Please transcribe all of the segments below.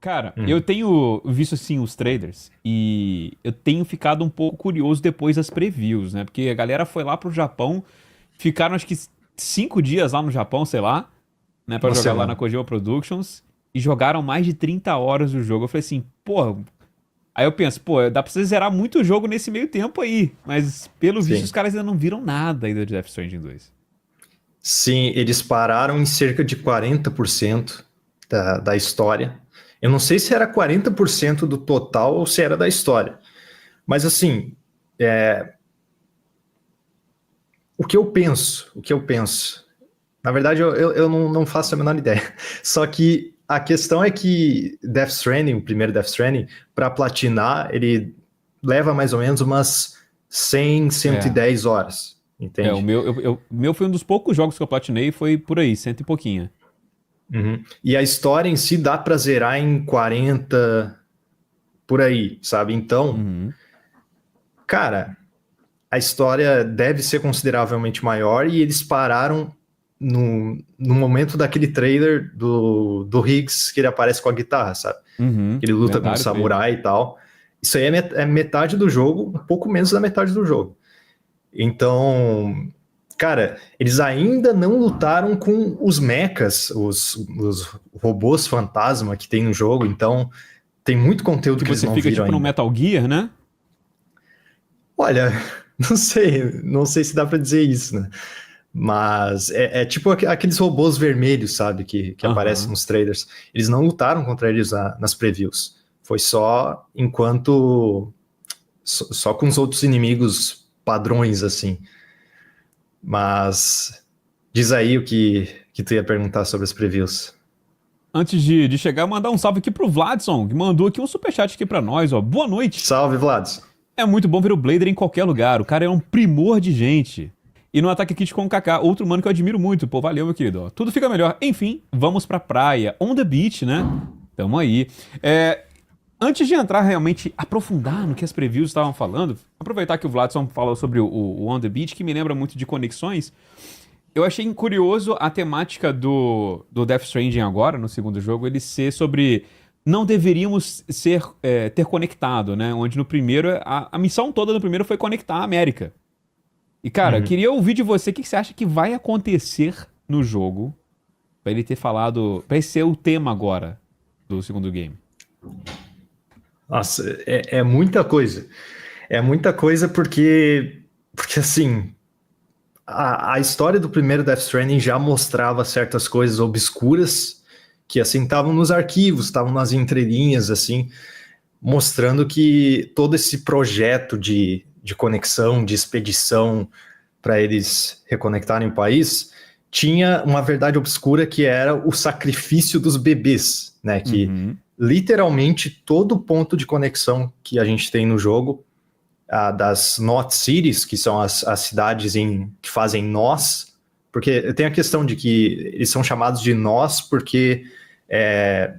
Cara, eu tenho visto assim os trailers e eu tenho ficado um pouco curioso depois das previews, né? Porque a galera foi lá pro Japão, ficaram acho que 5 dias lá no Japão, sei lá, né, pra Uma jogar lá na semana. Kojima Productions e jogaram mais de 30 horas do jogo. Eu falei assim, pô. Aí eu penso, pô, dá pra você zerar muito jogo nesse meio tempo aí, mas pelo visto os Sim. caras ainda não viram nada ainda de Death Stranding 2. Sim, eles pararam em cerca de 40% da história. Eu não sei se era 40% do total ou se era da história. Mas assim, o que eu penso. Na verdade, eu não faço a menor ideia. Só que a questão é que Death Stranding, o primeiro Death Stranding, para platinar, ele leva mais ou menos umas 100, É. 110 horas, O entende? meu, o meu foi um dos poucos jogos que eu platinei, foi por aí, cento e pouquinho. Uhum. E a história em si dá pra zerar em 40 por aí, sabe? Então, Uhum. cara, a história deve ser consideravelmente maior e eles pararam no momento daquele trailer do Higgs que ele aparece com a guitarra, sabe? Uhum. Que ele luta com o Lendário trailer. samurai e tal. Isso aí é metade do jogo, um pouco menos da metade do jogo. Então, cara, eles ainda não lutaram com os mechas, os robôs fantasma que tem no jogo, então tem muito conteúdo Que que eles você não fica viram tipo no ainda. Metal Gear, né? Olha, não sei se dá pra dizer isso, né? Mas é tipo aqueles robôs vermelhos, sabe, que aparecem Aham. nos trailers. Eles não lutaram contra eles nas previews. Foi só enquanto. Só com os outros inimigos padrões, assim. Mas diz aí o que tu ia perguntar sobre as previews. Antes de chegar, mandar um salve aqui pro Vladson, que mandou aqui um superchat aqui pra nós, ó. Boa noite. Salve, Vlad. É muito bom ver o Blader em qualquer lugar. O cara é um primor de gente. E no Ataque Kit com o Kaká, outro mano que eu admiro muito. Pô, valeu, meu querido. Ó, tudo fica melhor. Enfim, vamos pra praia. On the beach, né? Tamo aí. Antes de entrar realmente, aprofundar no que as previews estavam falando, aproveitar que o Vladson falou sobre o On the Beach, que me lembra muito de conexões. Eu achei curioso a temática do Death Stranding agora, no segundo jogo, ele ser sobre não deveríamos ter conectado, né? Onde no primeiro, a missão toda no primeiro foi conectar a América. E, cara, Uhum. queria ouvir de você o que você acha que vai acontecer no jogo pra ele ter falado, pra esse ser o tema agora do segundo game. Nossa, é muita coisa. É muita coisa porque assim, a história do primeiro Death Stranding já mostrava certas coisas obscuras que assim estavam nos arquivos, estavam nas entrelinhas, assim, mostrando que todo esse projeto de conexão, de expedição para eles reconectarem o país tinha uma verdade obscura que era o sacrifício dos bebês, né? Que Uhum. literalmente todo ponto de conexão que a gente tem no jogo das Not Cities, que são as cidades que fazem nós, porque tem a questão de que eles são chamados de nós porque é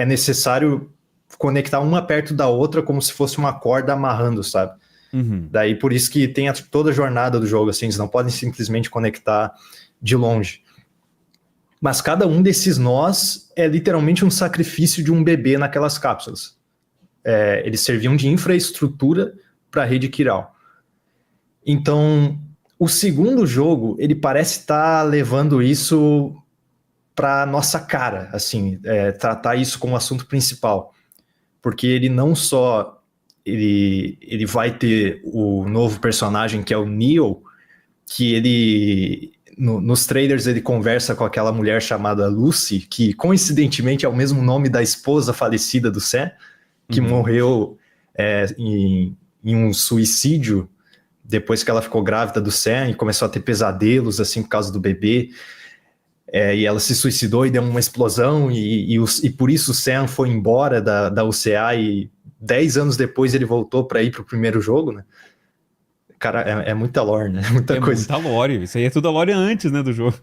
necessário conectar uma perto da outra como se fosse uma corda amarrando, sabe? Uhum. Daí por isso que tem toda a jornada do jogo, assim, eles não podem simplesmente conectar de longe. Mas cada um desses nós é literalmente um sacrifício de um bebê naquelas cápsulas. Eles serviam de infraestrutura para a rede Kiral. Então, o segundo jogo, ele parece estar levando isso para nossa cara, assim, tratar isso como assunto principal, porque ele não só ele vai ter o novo personagem que é o Neo, que ele nos trailers ele conversa com aquela mulher chamada Lucy, que coincidentemente é o mesmo nome da esposa falecida do Sam, que Uhum. morreu em um suicídio depois que ela ficou grávida do Sam e começou a ter pesadelos assim por causa do bebê. E ela se suicidou e deu uma explosão, e por isso o Sam foi embora da UCA e 10 anos depois ele voltou para ir para o primeiro jogo, né? Cara, é muita lore, né? Muita É coisa. muita lore. Isso aí é tudo a lore antes, né, do jogo.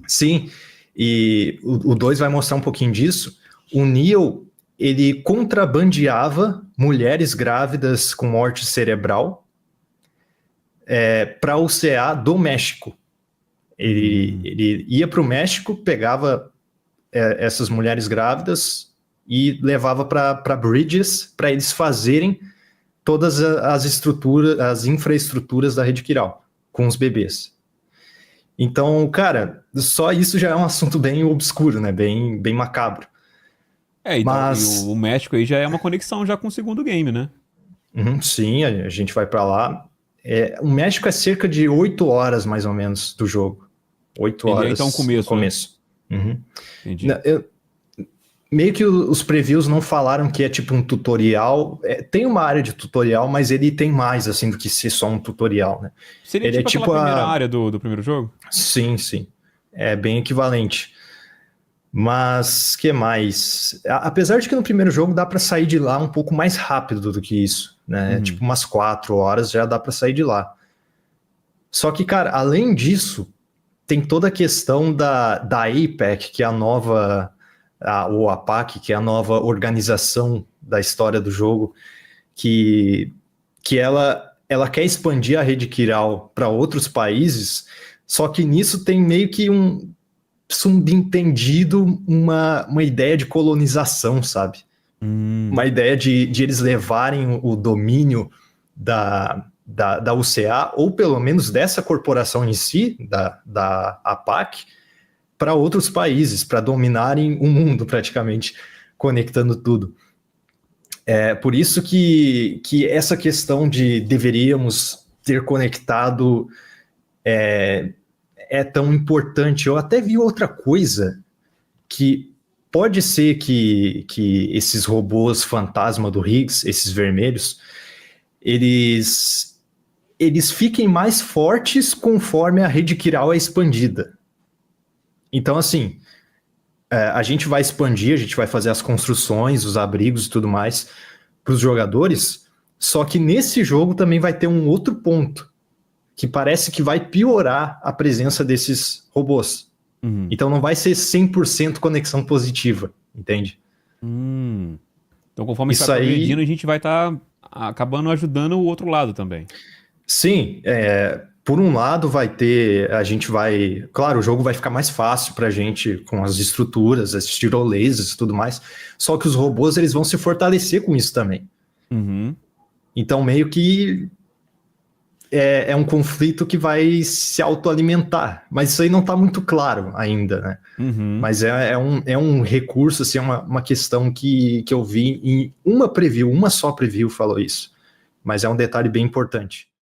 Sim, e o 2 vai mostrar um pouquinho disso. O Neo, ele contrabandeava mulheres grávidas com morte cerebral para o CA do México. Ele ia para o México, pegava essas mulheres grávidas, e levava para Bridges para eles fazerem todas as estruturas, as infraestruturas da rede Kiral com os bebês. Então, cara, só isso já é um assunto bem obscuro, né? Bem macabro. Então, Mas e o México aí já é uma conexão já com o segundo game, né? Sim, a gente vai para lá. O México é cerca de 8 horas, mais ou menos, do jogo. 8 Entendi. horas Então, o começo, no começo. né? Uhum. Entendi. Meio que os previews não falaram que é tipo um tutorial. Tem uma área de tutorial, mas ele tem mais, assim, do que ser só um tutorial, né? Seria Ele tipo aquela primeira área do primeiro jogo? Sim. É bem equivalente. Mas, que mais? Apesar de que no primeiro jogo dá para sair de lá um pouco mais rápido do que isso, né? Uhum. Tipo umas 4 horas já dá para sair de lá. Só que, cara, além disso, tem toda a questão da APAC, que é a nova, ou a PAC, que é a nova organização da história do jogo, que ela quer expandir a rede Kiral para outros países, só que nisso tem meio que um subentendido uma ideia de colonização, sabe? Uma ideia de eles levarem o domínio da UCA, ou pelo menos dessa corporação em si, da APAC, para outros países, para dominarem o mundo praticamente, conectando tudo. É por isso que essa questão de deveríamos ter conectado é tão importante. Eu até vi outra coisa, que pode ser que esses robôs fantasma do Higgs, esses vermelhos, eles fiquem mais fortes conforme a rede Kiral é expandida. Então, assim, a gente vai expandir, a gente vai fazer as construções, os abrigos e tudo mais para os jogadores, só que nesse jogo também vai ter um outro ponto, que parece que vai piorar a presença desses robôs. Uhum. Então não vai ser 100% conexão positiva, entende? Então, conforme a gente vai progredindo, a gente vai estar acabando ajudando o outro lado também. Sim, por um lado a gente vai... Claro, o jogo vai ficar mais fácil pra gente com as estruturas, as tirolesas e tudo mais, só que os robôs eles vão se fortalecer com isso também. Uhum. Então meio que é um conflito que vai se autoalimentar, mas isso aí não está muito claro ainda, né? Uhum. Mas é um recurso, assim, uma questão que eu vi em uma só preview falou isso, mas é um detalhe bem importante.